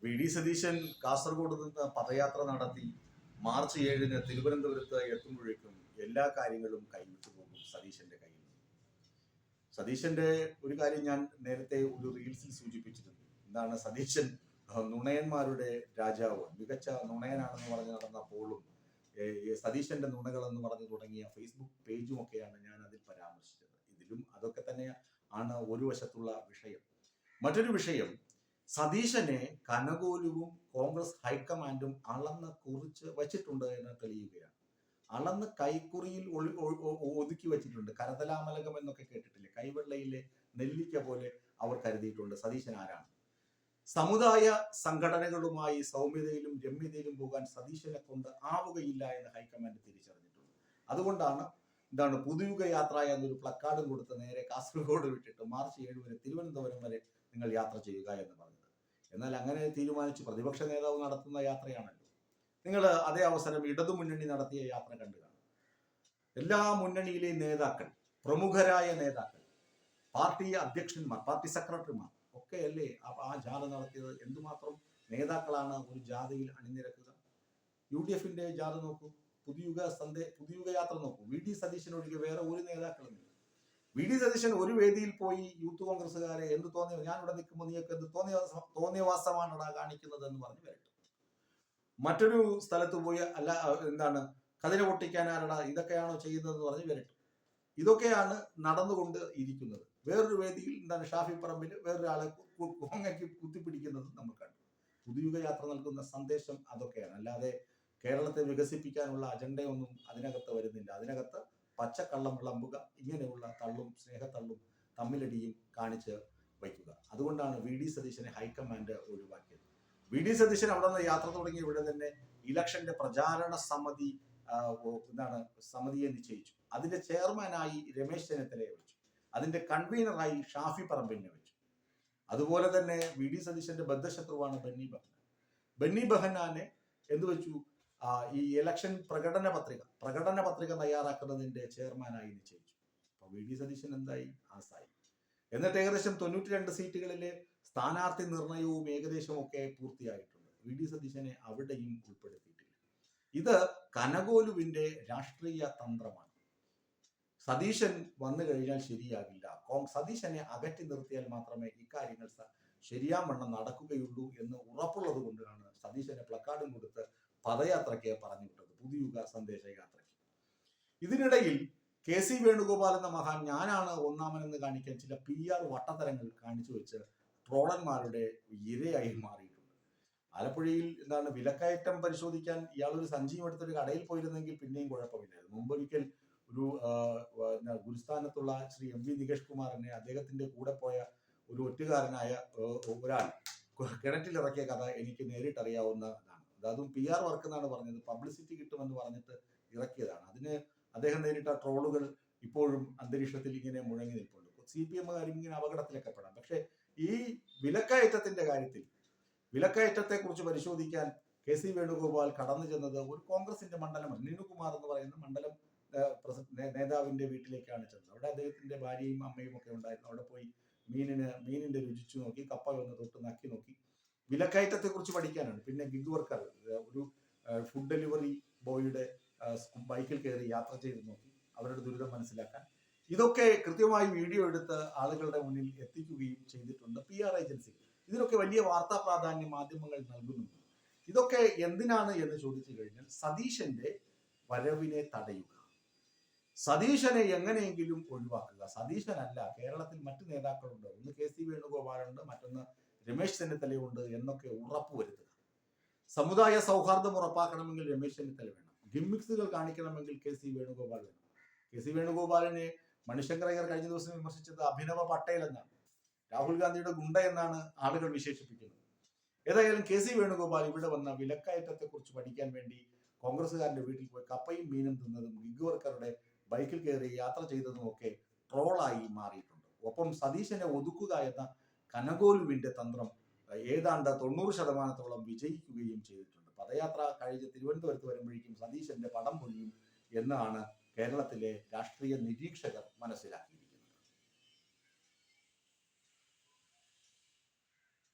V D Satheesan Kasaragod നിന്ന് പദയാത്ര നടത്തി March 7-ന് തിരുവനന്തപുരത്ത് എത്തുമ്പോഴേക്കും എല്ലാ കാര്യങ്ങളും കൈവിട്ടു പോകും സതീശന്റെ കയ്യിൽ നിന്ന്. സതീശന്റെ ഒരു കാര്യം ഞാൻ നേരത്തെ ഒരു റീൽസിൽ സൂചിപ്പിച്ചിരുന്നു. എന്താണ് സതീശൻ നുണയന്മാരുടെ രാജാവ്, മികച്ച നുണയനാണെന്ന് പറഞ്ഞ് നടന്നപ്പോഴും സതീശന്റെ നുണകൾ എന്ന് പറഞ്ഞു തുടങ്ങിയ ഫേസ്ബുക്ക് പേജും ഒക്കെയാണ് ഞാൻ അതിൽ പരാമർശിച്ചത്. ഇതിലും അതൊക്കെ തന്നെ ആണ് ഒരു വശത്തുള്ള വിഷയം. മറ്റൊരു വിഷയം, സതീശനെ കനകോലുവും കോൺഗ്രസ് ഹൈക്കമാൻഡും അളന്ന് കുറിച്ച് വച്ചിട്ടുണ്ട് എന്ന് തെളിയുകയാണ്. അളന്ന് കൈക്കുറിയിൽ ഒതുക്കി വെച്ചിട്ടുണ്ട്. കരതലാമലകം എന്നൊക്കെ കേട്ടിട്ടില്ലേ? കൈവെള്ളയിലെ നെല്ലിക്ക പോലെ അവർ കരുതിയിട്ടുണ്ട് സതീശൻ ആരാണ്. സമുദായ സംഘടനകളുമായി സൗമ്യതയിലും രമ്യതയിലും പോകാൻ സതീശനെ കൊണ്ട് ആവുകയില്ല എന്ന് ഹൈക്കമാൻഡ് തിരിച്ചറിഞ്ഞിട്ടുണ്ട്. അതുകൊണ്ടാണ് പുതുയുഗ യാത്ര എന്നൊരു പ്ലക്കാർഡും കൊടുത്ത് നേരെ കാസർഗോഡ് വിട്ടിട്ട് മാർച്ച് 7 വരെ തിരുവനന്തപുരം വരെ നിങ്ങൾ യാത്ര ചെയ്യുക എന്ന് പറഞ്ഞത്. എന്നാൽ അങ്ങനെ തീരുമാനിച്ച് പ്രതിപക്ഷ നേതാവ് നടത്തുന്ന യാത്രയാണല്ലോ. നിങ്ങൾ അതേ അവസരം ഇടതുമുന്നണി നടത്തിയ യാത്ര കണ്ടു കാണും. എല്ലാ മുന്നണിയിലെയും നേതാക്കൾ, പ്രമുഖരായ നേതാക്കൾ, പാർട്ടി അധ്യക്ഷന്മാർ, പാർട്ടി സെക്രട്ടറിമാർ ഒക്കെ അല്ലേ ആ ജാഥ നടത്തിയത്. എന്തുമാത്രം നേതാക്കളാണ് ഒരു ജാഥയിൽ അണിനിരക്കുക. UDF-ന്റെ ജാഥ നോക്കൂ, പുതുയുഗ യാത്ര നോക്കൂ. വി ഡി സതീശൻ ഒഴികെ വേറെ ഒരു നേതാക്കളുമില്ല. വി ഡി സതീശൻ ഒരു വേദിയിൽ പോയി യൂത്ത് കോൺഗ്രസ്സുകാരെ എന്ത് തോന്നിയ, ഞാൻ ഇവിടെ നിൽക്കുമ്പോൾ നീയൊക്കെ എന്ത് തോന്നിയവാസമാണടാ കാണിക്കുന്നത് എന്ന് പറഞ്ഞ് വരട്ടെ. മറ്റൊരു സ്ഥലത്ത് പോയി കതിര പൊട്ടിക്കാനാരടാ ഇതൊക്കെയാണോ ചെയ്യുന്നതെന്ന് പറഞ്ഞ് വരട്ടെ. ഇതൊക്കെയാണ് നടന്നുകൊണ്ട് ഇരിക്കുന്നത്. വേറൊരു വേദിയിൽ ഷാഫി പറമ്പിൽ വേറൊരാളെ കോങ്ങയ്ക്ക് കുത്തിപ്പിടിക്കുന്നത് നമ്മൾ കണ്ടു. പുതുയുഗ യാത്ര നൽകുന്ന സന്ദേശം അതൊക്കെയാണ്. അല്ലാതെ കേരളത്തെ വികസിപ്പിക്കാനുള്ള അജണ്ടയൊന്നും അതിനകത്ത് വരുന്നില്ല. അതിനകത്ത് പച്ചക്കള്ളം വിളമ്പുക, ഇങ്ങനെയുള്ള തള്ളും സ്നേഹത്തള്ളും തമ്മിലടിയും കാണിച്ച് വയ്ക്കുക. അതുകൊണ്ടാണ് വി ഡി സതീശനെ ഹൈക്കമാൻഡ് ഒഴിവാക്കിയത്. വി ഡി സതീശൻ അവിടെ നിന്ന് യാത്ര തുടങ്ങിയ ഇവിടെ തന്നെ ഇലക്ഷന്റെ പ്രചാരണ സമിതിയെ നിശ്ചയിച്ചു. അതിന്റെ ചെയർമാനായി രമേശ് ചെന്നിത്തലയെ വെച്ചു. അതിന്റെ കൺവീനറായി ഷാഫി പറമ്പിലിനെ വെച്ചു. അതുപോലെ തന്നെ വി ഡി സതീശന്റെ ബദ്ധശത്രുവാണ് ബെന്നി ബെഹനാനെ എന്ത് വെച്ചു? ഈ ഇലക്ഷൻ പ്രകടന പത്രിക തയ്യാറാക്കുന്നതിന്റെ ചെയർമാനായി നിശ്ചയിച്ചു. അപ്പൊ വി ഡി സതീശൻ എന്തായി? ആസായി. എന്നിട്ട് ഏകദേശം 92 സീറ്റുകളിലെ സ്ഥാനാർത്ഥി നിർണയവും ഏകദേശം ഒക്കെ പൂർത്തിയായിട്ടുണ്ട്. വി ഡി സതീശനെ അവിടെയും ഉൾപ്പെടുത്തിയിട്ടില്ല. ഇത് കനകോലുവിന്റെ രാഷ്ട്രീയ തന്ത്രമാണ്. സതീശൻ വന്നു കഴിഞ്ഞാൽ ശരിയാകില്ല. സതീശനെ അകറ്റി നിർത്തിയാൽ മാത്രമേ ഇക്കാര്യങ്ങൾ ശരിയാവണ്ണം നടക്കുകയുള്ളൂ എന്ന് ഉറപ്പുള്ളത് കൊണ്ടാണ് സതീശനെ പ്ലക്കാർഡും കൊടുത്ത് പദയാത്രയ്ക്ക് പറഞ്ഞു വിട്ടത്, പുതുയുഗ സന്ദേശ യാത്രയ്ക്ക്. ഇതിനിടയിൽ KC വേണുഗോപാൽ എന്ന മഹാൻ ഞാനാണ് ഒന്നാമനെന്ന് കാണിക്കാൻ ചില PR വട്ടത്തരങ്ങൾ കാണിച്ചു വെച്ച് ട്രോളന്മാരുടെ ഇരയായി മാറിയിട്ടുണ്ട്. ആലപ്പുഴയിൽ വിലക്കയറ്റം പരിശോധിക്കാൻ ഇയാളൊരു സഞ്ചിയും എടുത്തൊരു കടയിൽ പോയിരുന്നെങ്കിൽ പിന്നെയും കുഴപ്പമില്ലായിരുന്നു. മുമ്പൊരിക്കൽ ഒരു ഗുരുസ്ഥാനത്തുള്ള ശ്രീ MV നികേഷ് കുമാറിനെ അദ്ദേഹത്തിന്റെ കൂടെ പോയ ഒരു ഒറ്റുകാരനായ ഒരാൾ കിണറ്റിലിറക്കിയ കഥ എനിക്ക് നേരിട്ടറിയാവുന്നതാണ്. അതും PR വർക്ക് എന്നാണ് പറഞ്ഞത്. പബ്ലിസിറ്റി കിട്ടുമെന്ന് പറഞ്ഞിട്ട് ഇറക്കിയതാണ്. അതിന് അദ്ദേഹം നേരിട്ട ട്രോളുകൾ ഇപ്പോഴും അന്തരീക്ഷത്തിൽ ഇങ്ങനെ മുഴങ്ങി നിൽപ്പുണ്ട്. CPM-കാരും ഇങ്ങനെ അപകടത്തിലൊക്കെ പെടാം. പക്ഷെ ഈ വിലക്കയറ്റത്തിന്റെ കാര്യത്തിൽ വിലക്കയറ്റത്തെ കുറിച്ച് പരിശോധിക്കാൻ KC വേണുഗോപാൽ കടന്നു ചെന്നത് ഒരു കോൺഗ്രസിന്റെ മണ്ഡലമാണ്. നിനുകുമാർ എന്ന് പറയുന്ന മണ്ഡലം നേതാവിന്റെ വീട്ടിലേക്കാണ് ചെന്നത്. അവിടെ അദ്ദേഹത്തിന്റെ ഭാര്യയും അമ്മയും ഒക്കെ ഉണ്ടായിരുന്നു. അവിടെ പോയി മീനിന്റെ രുചിച്ചു നോക്കി, കപ്പ ഒന്ന് തൊട്ട് നക്കി നോക്കി. വിലക്കയറ്റത്തെ കുറിച്ച് പഠിക്കാനാണ്. പിന്നെ ഗിഗ് വർക്കർ, ഒരു ഫുഡ് ഡെലിവറി ബോയുടെ ബൈക്കിൽ കയറി യാത്ര ചെയ്ത് നോക്കി, അവരുടെ ദുരിതം മനസ്സിലാക്കാൻ. ഇതൊക്കെ കൃത്യമായി വീഡിയോ എടുത്ത് ആളുകളുടെ മുന്നിൽ എത്തിക്കുകയും ചെയ്തിട്ടുണ്ട് PR ഏജൻസി. ഇതിനൊക്കെ വലിയ വാർത്താ പ്രാധാന്യം മാധ്യമങ്ങൾ നൽകുന്നുണ്ട്. ഇതൊക്കെ എന്തിനാണ് എന്ന് ചോദിച്ചു കഴിഞ്ഞാൽ സതീശന്റെ വരവിനെ തടയുക, സതീശനെ എങ്ങനെയെങ്കിലും ഒഴിവാക്കുക. സതീശനല്ല, കേരളത്തിൽ മറ്റു നേതാക്കളുണ്ട്. ഒന്ന് KC വേണുഗോപാലുണ്ട്, മറ്റൊന്ന് രമേശ് ചെന്നിത്തലയുണ്ട് എന്നൊക്കെ ഉറപ്പുവരുത്തുക. സമുദായ സൗഹാർദ്ദം ഉറപ്പാക്കണമെങ്കിൽ രമേശ് ചെന്നിത്തല വേണം. ഗിമ്മിക്സുകൾ കാണിക്കണമെങ്കിൽ KC വേണുഗോപാൽ വേണം. KC വേണുഗോപാലിനെ മണിശങ്കർ അയ്യർ കഴിഞ്ഞ ദിവസം വിമർശിച്ചത് അഭിനവ പട്ടേൽ എന്നാണ്, രാഹുൽ ഗാന്ധിയുടെ ഗുണ്ട എന്നാണ് ആളുകൾ വിശേഷിപ്പിക്കുന്നത്. ഏതായാലും KC വേണുഗോപാൽ ഇവിടെ വന്ന വിലക്കയറ്റത്തെ കുറിച്ച് പഠിക്കാൻ വേണ്ടി കോൺഗ്രസ്സുകാരന്റെ വീട്ടിൽ പോയി കപ്പയും മീനും തിന്നതും ഗിഗ് വർക്കറുടെ ബൈക്കിൽ കയറി യാത്ര ചെയ്തതും ഒക്കെ ട്രോളായി മാറിയിട്ടുണ്ട്. ഒപ്പം സതീശനെ ഒതുക്കുക എന്ന കനകോലുവിന്റെ തന്ത്രം ഏതാണ്ട് 90% വിജയിക്കുകയും ചെയ്തിട്ടുണ്ട്. പദയാത്ര കഴിഞ്ഞ് തിരുവനന്തപുരത്ത് വരുമ്പോഴേക്കും സതീശന്റെ പടം പൊഴിയും എന്നാണ് കേരളത്തിലെ രാഷ്ട്രീയ നിരീക്ഷകർ മനസ്സിലാക്കിയത്.